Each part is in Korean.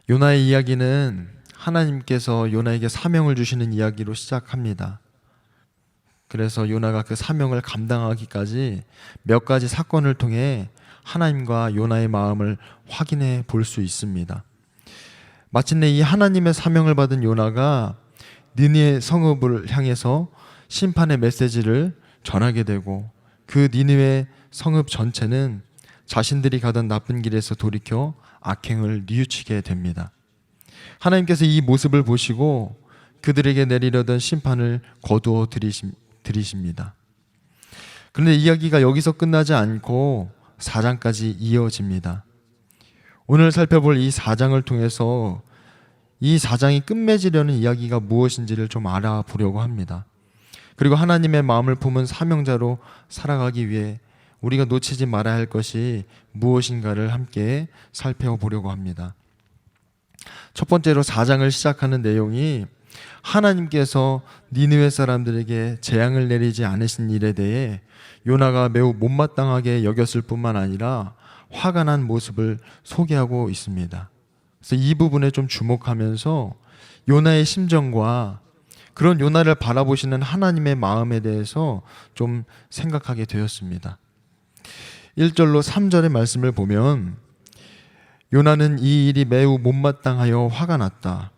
요나의 이야기는 하나님께서 요나에게 사명을 주시는 이야기로 시작합니다. 그래서 요나가 그 사명을 감당하기까지 몇 가지 사건을 통해 하나님과 요나의 마음을 확인해 볼 수 있습니다. 마침내 이 하나님의 사명을 받은 요나가 니느웨 성읍을 향해서 심판의 메시지를 전하게 되고, 그 니느웨 성읍 전체는 자신들이 가던 나쁜 길에서 돌이켜 악행을 뉘우치게 됩니다. 하나님께서 이 모습을 보시고 그들에게 내리려던 심판을 거두어 들이십니다. 그런데 이야기가 여기서 끝나지 않고 4장까지 이어집니다. 오늘 살펴볼 이 4장을 통해서 이 4장이 끝맺으려는 이야기가 무엇인지를 좀 알아보려고 합니다. 그리고 하나님의 마음을 품은 사명자로 살아가기 위해 우리가 놓치지 말아야 할 것이 무엇인가를 함께 살펴보려고 합니다. 첫 번째로 4장을 시작하는 내용이 하나님께서 니느웨 사람들에게 재앙을 내리지 않으신 일에 대해 요나가 매우 못마땅하게 여겼을 뿐만 아니라 화가 난 모습을 소개하고 있습니다. 그래서 이 부분에 좀 주목하면서 요나의 심정과 그런 요나를 바라보시는 하나님의 마음에 대해서 좀 생각하게 되었습니다. 1절로 3절의 말씀을 보면, 요나는 이 일이 매우 못마땅하여 화가 났다.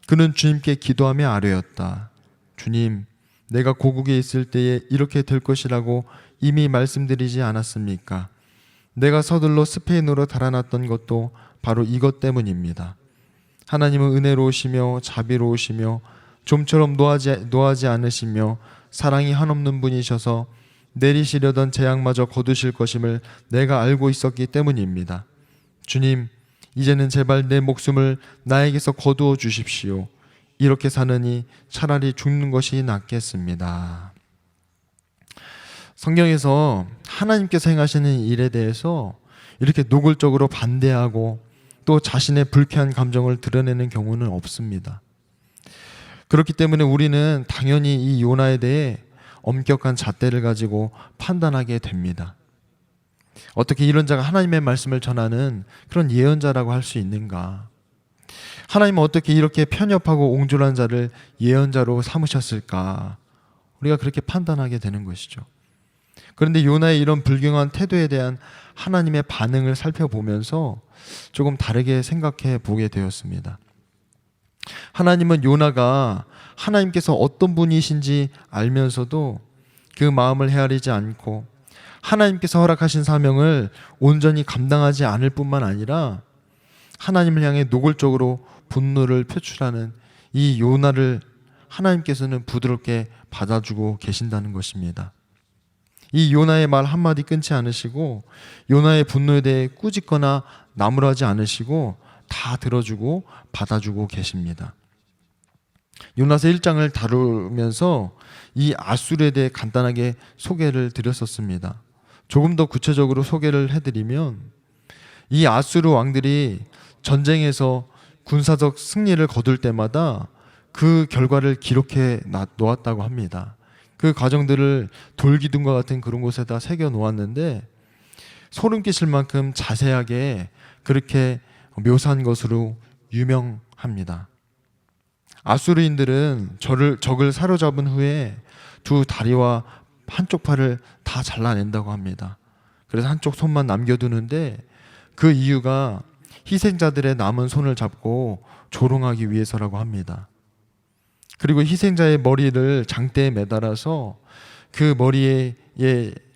그는 주님께 기도하며 아뢰었다. 주님, 내가 고국에 있을 때에 이렇게 될 것이라고 이미 말씀드리지 않았습니까? 내가 서둘러 스페인으로 달아났던 것도 바로 이것 때문입니다. 하나님은 은혜로우시며 자비로우시며 좀처럼 노하지 않으시며 사랑이 한없는 분이셔서 내리시려던 재앙마저 거두실 것임을 내가 알고 있었기 때문입니다. 주님, 이제는 제발 내 목숨을 나에게서 거두어 주십시오. 이렇게 사느니 차라리 죽는 것이 낫겠습니다. 성경에서 하나님께서 행하시는 일에 대해서 이렇게 노골적으로 반대하고 또 자신의 불쾌한 감정을 드러내는 경우는 없습니다. 그렇기 때문에 우리는 당연히 이 요나에 대해 엄격한 잣대를 가지고 판단하게 됩니다. 어떻게 이런 자가 하나님의 말씀을 전하는 그런 예언자라고 할 수 있는가? 하나님은 어떻게 이렇게 편협하고 옹졸한 자를 예언자로 삼으셨을까? 우리가 그렇게 판단하게 되는 것이죠. 그런데 요나의 이런 불경한 태도에 대한 하나님의 반응을 살펴보면서 조금 다르게 생각해 보게 되었습니다. 하나님은 요나가 하나님께서 어떤 분이신지 알면서도 그 마음을 헤아리지 않고 하나님께서 허락하신 사명을 온전히 감당하지 않을 뿐만 아니라 하나님을 향해 노골적으로 분노를 표출하는 이 요나를 하나님께서는 부드럽게 받아주고 계신다는 것입니다. 이 요나의 말 한마디 끊지 않으시고 요나의 분노에 대해 꾸짖거나 나무라지 않으시고 다 들어주고 받아주고 계십니다. 요나서 1장을 다루면서 이 아수르에 대해 간단하게 소개를 드렸었습니다. 조금 더 구체적으로 소개를 해드리면, 이 아수르 왕들이 전쟁에서 군사적 승리를 거둘 때마다 그 결과를 기록해 놓았다고 합니다. 그 과정들을 돌기둥과 같은 그런 곳에다 새겨 놓았는데 소름 끼칠 만큼 자세하게 그렇게 묘사한 것으로 유명합니다. 아수르인들은 적을 사로잡은 후에 두 다리와 한쪽 팔을 다 잘라낸다고 합니다. 그래서 한쪽 손만 남겨두는데 그 이유가 희생자들의 남은 손을 잡고 조롱하기 위해서라고 합니다. 그리고 희생자의 머리를 장대에 매달아서 그 머리의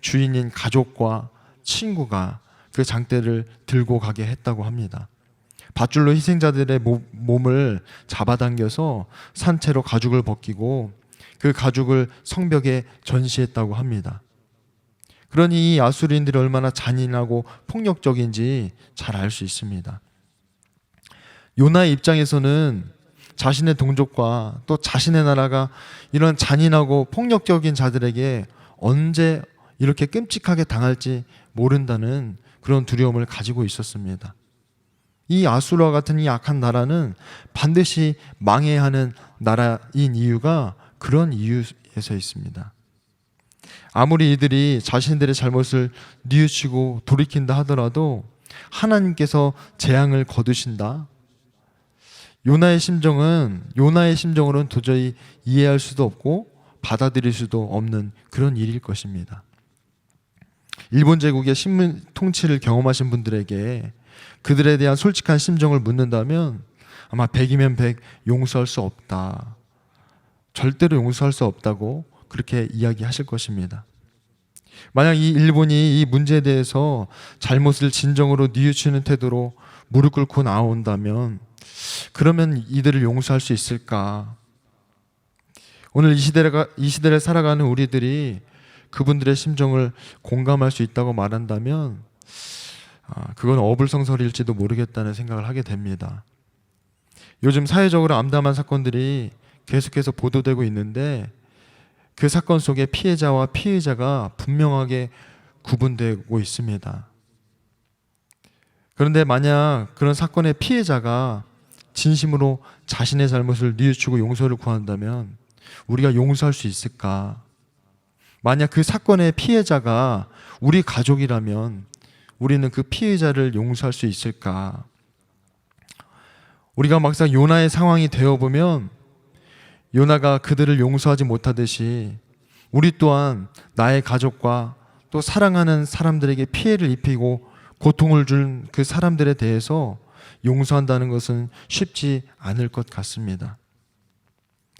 주인인 가족과 친구가 그 장대를 들고 가게 했다고 합니다. 밧줄로 희생자들의 몸을 잡아당겨서 산채로 가죽을 벗기고 그 가죽을 성벽에 전시했다고 합니다. 그러니 이 아수르인들이 얼마나 잔인하고 폭력적인지 잘 알 수 있습니다. 요나의 입장에서는 자신의 동족과 또 자신의 나라가 이런 잔인하고 폭력적인 자들에게 언제 이렇게 끔찍하게 당할지 모른다는 그런 두려움을 가지고 있었습니다. 이 아수르와 같은 이 악한 나라는 반드시 망해야 하는 나라인 이유가 그런 이유에서 있습니다. 아무리 이들이 자신들의 잘못을 뉘우치고 돌이킨다 하더라도 하나님께서 재앙을 거두신다, 요나의 심정으로는 도저히 이해할 수도 없고 받아들일 수도 없는 그런 일일 것입니다. 일본 제국의 식민 통치를 경험하신 분들에게 그들에 대한 솔직한 심정을 묻는다면 아마 100이면 100 용서할 수 없다. 절대로 용서할 수 없다고 그렇게 이야기하실 것입니다. 만약 이 일본이 이 문제에 대해서 잘못을 진정으로 뉘우치는 태도로 무릎 꿇고 나온다면 그러면 이들을 용서할 수 있을까? 오늘 이 시대를 살아가는 우리들이 그분들의 심정을 공감할 수 있다고 말한다면 그건 어불성설일지도 모르겠다는 생각을 하게 됩니다. 요즘 사회적으로 암담한 사건들이 계속해서 보도되고 있는데 그 사건 속에 피해자와 피의자가 분명하게 구분되고 있습니다. 그런데 만약 그런 사건의 피해자가 진심으로 자신의 잘못을 뉘우치고 용서를 구한다면 우리가 용서할 수 있을까? 만약 그 사건의 피해자가 우리 가족이라면 우리는 그 피해자를 용서할 수 있을까? 우리가 막상 요나의 상황이 되어보면 요나가 그들을 용서하지 못하듯이 우리 또한 나의 가족과 또 사랑하는 사람들에게 피해를 입히고 고통을 준 그 사람들에 대해서 용서한다는 것은 쉽지 않을 것 같습니다.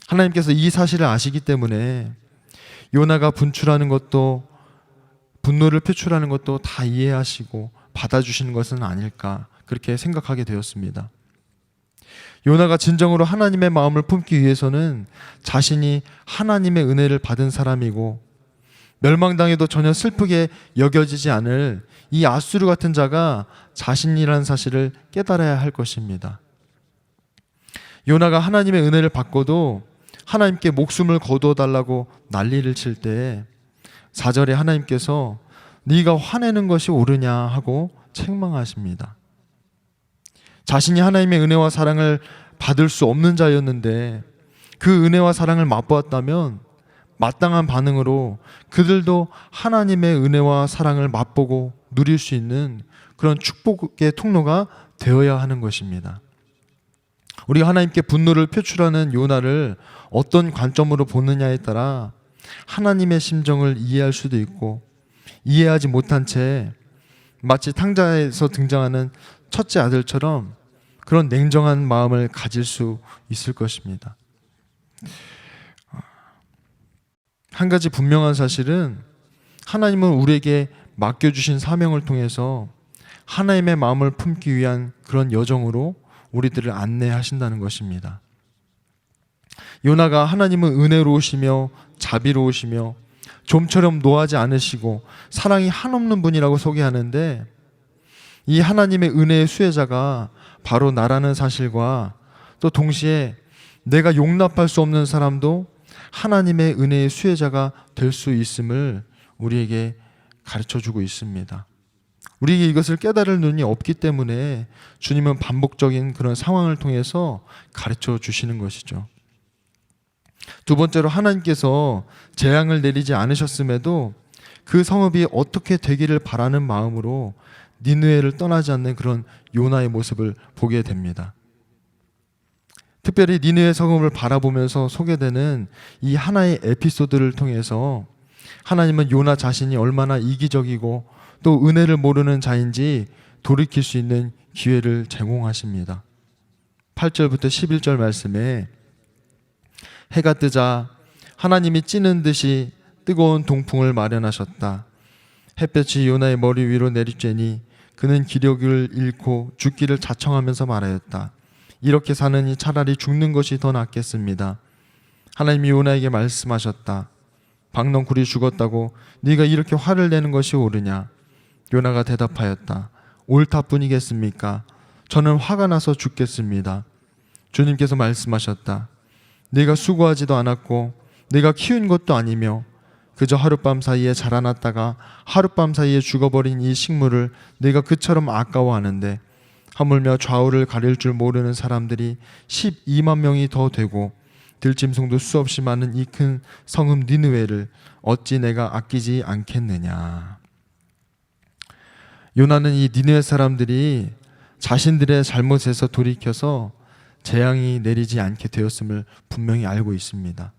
하나님께서 이 사실을 아시기 때문에 요나가 분출하는 것도 분노를 표출하는 것도 다 이해하시고 받아주시는 것은 아닐까 그렇게 생각하게 되었습니다. 요나가 진정으로 하나님의 마음을 품기 위해서는 자신이 하나님의 은혜를 받은 사람이고 멸망당해도 전혀 슬프게 여겨지지 않을 이 아수르 같은 자가 자신이라는 사실을 깨달아야 할 것입니다. 요나가 하나님의 은혜를 받고도 하나님께 목숨을 거두어달라고 난리를 칠 때 4절에 하나님께서 네가 화내는 것이 옳으냐 하고 책망하십니다. 자신이 하나님의 은혜와 사랑을 받을 수 없는 자였는데 그 은혜와 사랑을 맛보았다면 마땅한 반응으로 그들도 하나님의 은혜와 사랑을 맛보고 누릴 수 있는 그런 축복의 통로가 되어야 하는 것입니다. 우리가 하나님께 분노를 표출하는 요나를 어떤 관점으로 보느냐에 따라 하나님의 심정을 이해할 수도 있고 이해하지 못한 채 마치 탕자에서 등장하는 첫째 아들처럼 그런 냉정한 마음을 가질 수 있을 것입니다. 한 가지 분명한 사실은 하나님은 우리에게 맡겨주신 사명을 통해서 하나님의 마음을 품기 위한 그런 여정으로 우리들을 안내하신다는 것입니다. 요나가 하나님은 은혜로우시며 자비로우시며 좀처럼 노하지 않으시고 사랑이 한없는 분이라고 소개하는데 이 하나님의 은혜의 수혜자가 바로 나라는 사실과 또 동시에 내가 용납할 수 없는 사람도 하나님의 은혜의 수혜자가 될 수 있음을 우리에게 가르쳐주고 있습니다. 우리에게 이것을 깨달을 눈이 없기 때문에 주님은 반복적인 그런 상황을 통해서 가르쳐 주시는 것이죠. 두 번째로 하나님께서 재앙을 내리지 않으셨음에도 그 성읍이 어떻게 되기를 바라는 마음으로 니느웨를 떠나지 않는 그런 요나의 모습을 보게 됩니다. 특별히 니느웨 성읍을 바라보면서 소개되는 이 하나의 에피소드를 통해서 하나님은 요나 자신이 얼마나 이기적이고 또 은혜를 모르는 자인지 돌이킬 수 있는 기회를 제공하십니다. 8절부터 11절 말씀에 해가 뜨자 하나님이 찌는 듯이 뜨거운 동풍을 마련하셨다. 햇볕이 요나의 머리 위로 내리쬐니 그는 기력을 잃고 죽기를 자청하면서 말하였다. 이렇게 사느니 차라리 죽는 것이 더 낫겠습니다. 하나님이 요나에게 말씀하셨다. 박넝쿨이 죽었다고 네가 이렇게 화를 내는 것이 옳으냐? 요나가 대답하였다. 옳다뿐이겠습니까? 저는 화가 나서 죽겠습니다. 주님께서 말씀하셨다. 네가 수고하지도 않았고 네가 키운 것도 아니며 그저 하룻밤 사이에 자라났다가 하룻밤 사이에 죽어버린 이 식물을 네가 그처럼 아까워하는데 하물며 좌우를 가릴 줄 모르는 사람들이 12만 명이 더 되고 들짐승도 수없이 많은 이 큰 성읍 니느웨를 어찌 내가 아끼지 않겠느냐. 요나는 이 니느웨 사람들이 자신들의 잘못에서 돌이켜서 재앙이 내리지 않게 되었음을 분명히 알고 있습니다.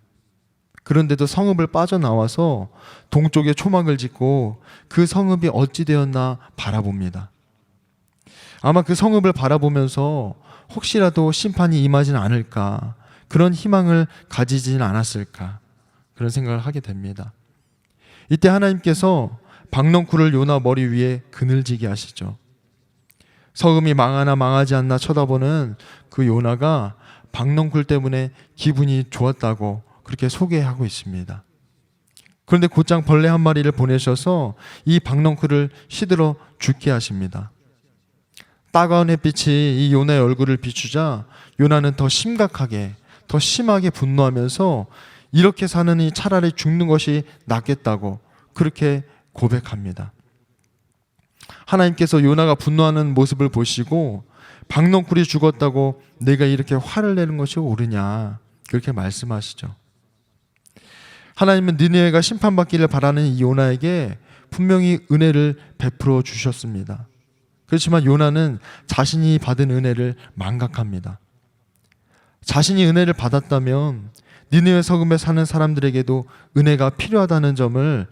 그런데도 성읍을 빠져나와서 동쪽에 초막을 짓고 그 성읍이 어찌 되었나 바라봅니다. 아마 그 성읍을 바라보면서 혹시라도 심판이 임하진 않을까, 그런 희망을 가지진 않았을까, 그런 생각을 하게 됩니다. 이때 하나님께서 박넝쿨을 요나 머리 위에 그늘지게 하시죠. 성읍이 망하나 망하지 않나 쳐다보는 그 요나가 박넝쿨 때문에 기분이 좋았다고 그렇게 소개하고 있습니다. 그런데 곧장 벌레 한 마리를 보내셔서 이 박넝쿨을 시들어 죽게 하십니다. 따가운 햇빛이 이 요나의 얼굴을 비추자 요나는 더 심각하게, 더 심하게 분노하면서 이렇게 사느니 차라리 죽는 것이 낫겠다고 그렇게 고백합니다. 하나님께서 요나가 분노하는 모습을 보시고 박넝쿨이 죽었다고 내가 이렇게 화를 내는 것이 옳으냐, 그렇게 말씀하시죠. 하나님은 니느웨가 심판받기를 바라는 이 요나에게 분명히 은혜를 베풀어 주셨습니다. 그렇지만 요나는 자신이 받은 은혜를 망각합니다. 자신이 은혜를 받았다면 니느웨 성읍에 사는 사람들에게도 은혜가 필요하다는 점을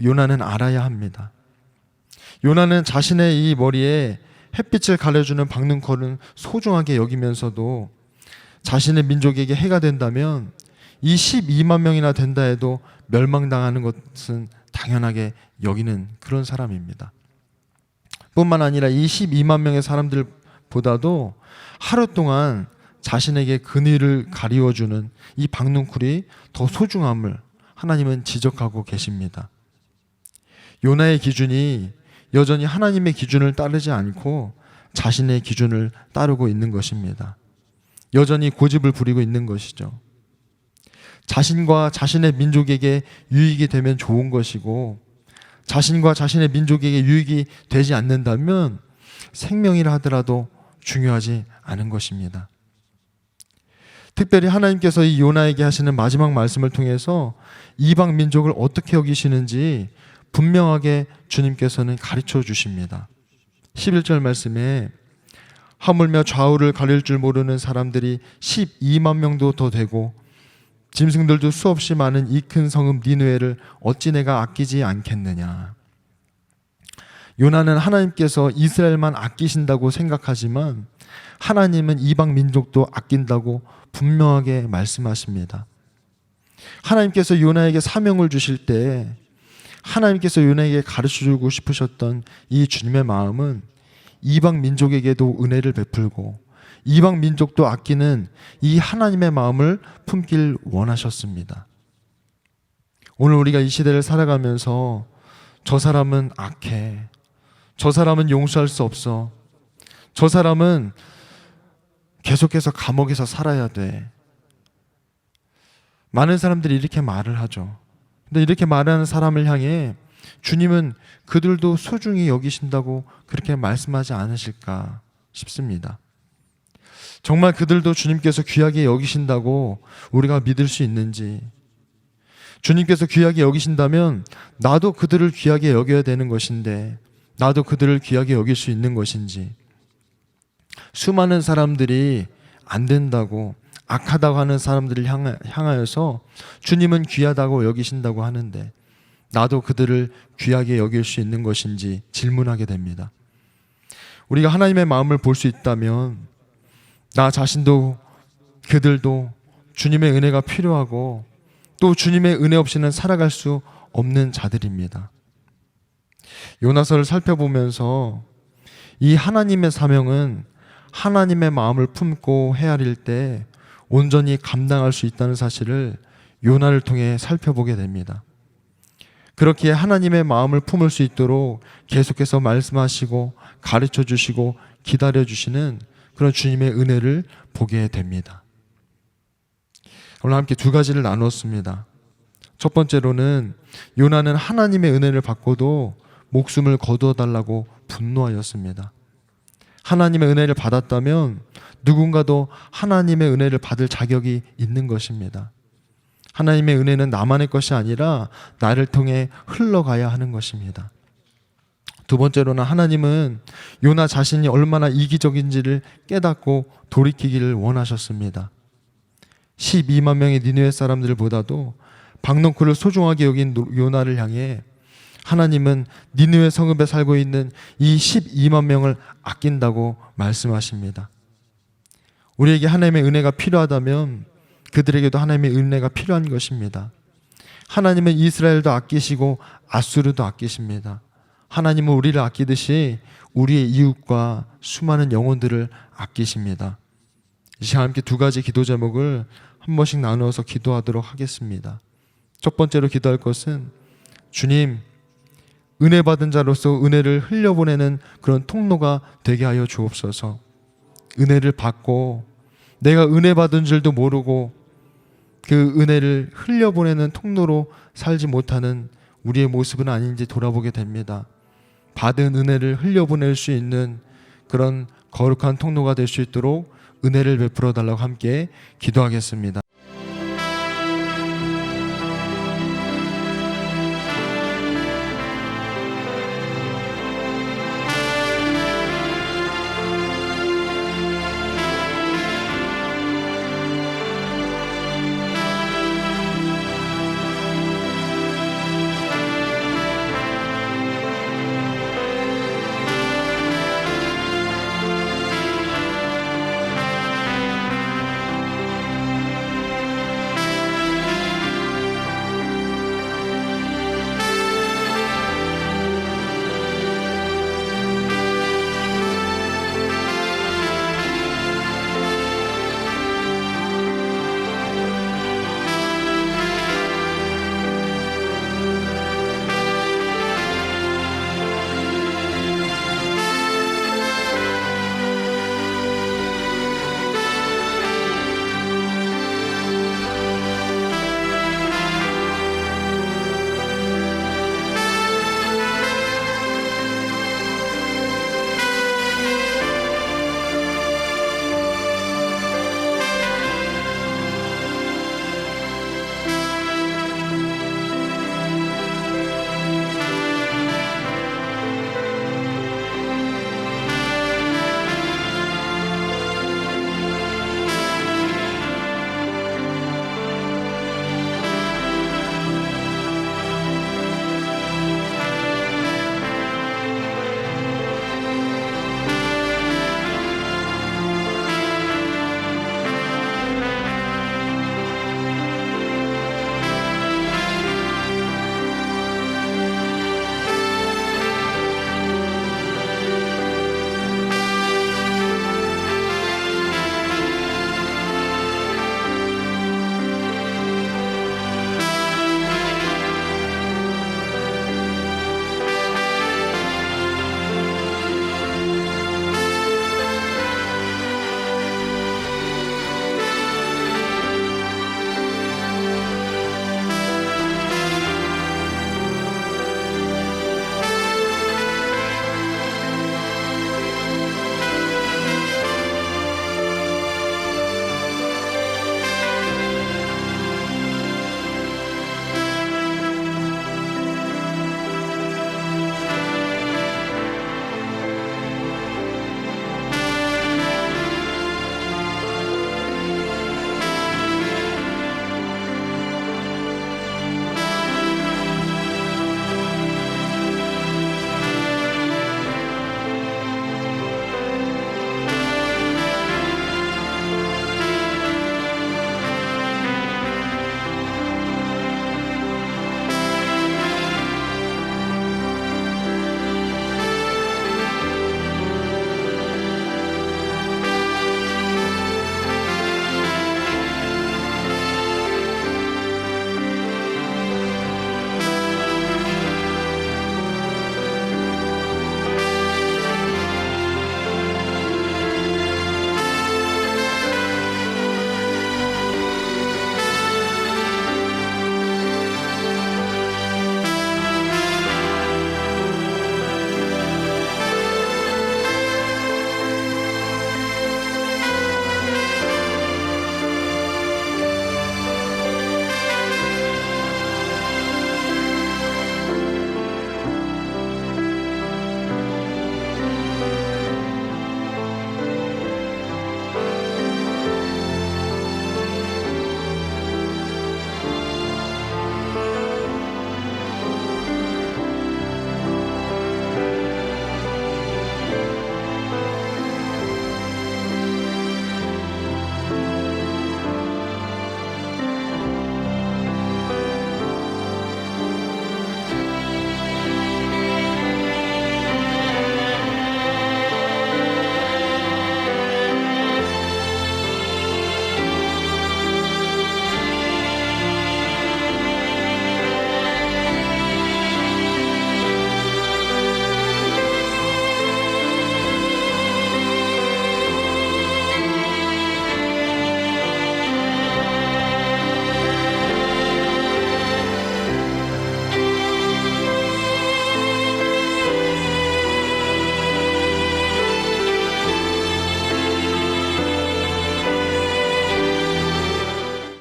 요나는 알아야 합니다. 요나는 자신의 이 머리에 햇빛을 가려주는 박능컬은 소중하게 여기면서도 자신의 민족에게 해가 된다면 이 12만 명이나 된다 해도 멸망당하는 것은 당연하게 여기는 그런 사람입니다. 뿐만 아니라 이 12만 명의 사람들보다도 하루 동안 자신에게 그늘을 가리워주는 이 박능쿨이 더 소중함을 하나님은 지적하고 계십니다. 요나의 기준이 여전히 하나님의 기준을 따르지 않고 자신의 기준을 따르고 있는 것입니다. 여전히 고집을 부리고 있는 것이죠. 자신과 자신의 민족에게 유익이 되면 좋은 것이고 자신과 자신의 민족에게 유익이 되지 않는다면 생명이라 하더라도 중요하지 않은 것입니다. 특별히 하나님께서 이 요나에게 하시는 마지막 말씀을 통해서 이방 민족을 어떻게 여기시는지 분명하게 주님께서는 가르쳐 주십니다. 11절 말씀에 하물며 좌우를 가릴 줄 모르는 사람들이 12만 명도 더 되고 짐승들도 수없이 많은 이 큰 성읍 니느웨를 어찌 내가 아끼지 않겠느냐. 요나는 하나님께서 이스라엘만 아끼신다고 생각하지만 하나님은 이방 민족도 아낀다고 분명하게 말씀하십니다. 하나님께서 요나에게 사명을 주실 때 하나님께서 요나에게 가르쳐주고 싶으셨던 이 주님의 마음은 이방 민족에게도 은혜를 베풀고 이방 민족도 아끼는 이 하나님의 마음을 품길 원하셨습니다. 오늘 우리가 이 시대를 살아가면서 저 사람은 악해, 저 사람은 용서할 수 없어, 저 사람은 계속해서 감옥에서 살아야 돼, 많은 사람들이 이렇게 말을 하죠. 근데 이렇게 말하는 사람을 향해 주님은 그들도 소중히 여기신다고 그렇게 말씀하지 않으실까 싶습니다. 정말 그들도 주님께서 귀하게 여기신다고 우리가 믿을 수 있는지, 주님께서 귀하게 여기신다면 나도 그들을 귀하게 여겨야 되는 것인데 나도 그들을 귀하게 여길 수 있는 것인지, 수많은 사람들이 안 된다고 악하다고 하는 사람들을 향하여서 주님은 귀하다고 여기신다고 하는데 나도 그들을 귀하게 여길 수 있는 것인지 질문하게 됩니다. 우리가 하나님의 마음을 볼 수 있다면 나 자신도 그들도 주님의 은혜가 필요하고 또 주님의 은혜 없이는 살아갈 수 없는 자들입니다. 요나서를 살펴보면서 이 하나님의 사명은 하나님의 마음을 품고 헤아릴 때 온전히 감당할 수 있다는 사실을 요나를 통해 살펴보게 됩니다. 그렇게 하나님의 마음을 품을 수 있도록 계속해서 말씀하시고 가르쳐 주시고 기다려 주시는 그런 주님의 은혜를 보게 됩니다. 오늘 함께 두 가지를 나눴습니다. 첫 번째로는 요나는 하나님의 은혜를 받고도 목숨을 거두어 달라고 분노하였습니다. 하나님의 은혜를 받았다면 누군가도 하나님의 은혜를 받을 자격이 있는 것입니다. 하나님의 은혜는 나만의 것이 아니라 나를 통해 흘러가야 하는 것입니다. 두 번째로는 하나님은 요나 자신이 얼마나 이기적인지를 깨닫고 돌이키기를 원하셨습니다. 12만 명의 니느웨 사람들보다도 박넝쿨을 소중하게 여긴 요나를 향해 하나님은 니느웨 성읍에 살고 있는 이 12만 명을 아낀다고 말씀하십니다. 우리에게 하나님의 은혜가 필요하다면 그들에게도 하나님의 은혜가 필요한 것입니다. 하나님은 이스라엘도 아끼시고 아수르도 아끼십니다. 하나님은 우리를 아끼듯이 우리의 이웃과 수많은 영혼들을 아끼십니다. 이 시간 함께 두 가지 기도 제목을 한 번씩 나누어서 기도하도록 하겠습니다. 첫 번째로 기도할 것은 주님, 은혜 받은 자로서 은혜를 흘려보내는 그런 통로가 되게 하여 주옵소서. 은혜를 받고 내가 은혜 받은 줄도 모르고 그 은혜를 흘려보내는 통로로 살지 못하는 우리의 모습은 아닌지 돌아보게 됩니다. 받은 은혜를 흘려보낼 수 있는 그런 거룩한 통로가 될 수 있도록 은혜를 베풀어 달라고 함께 기도하겠습니다.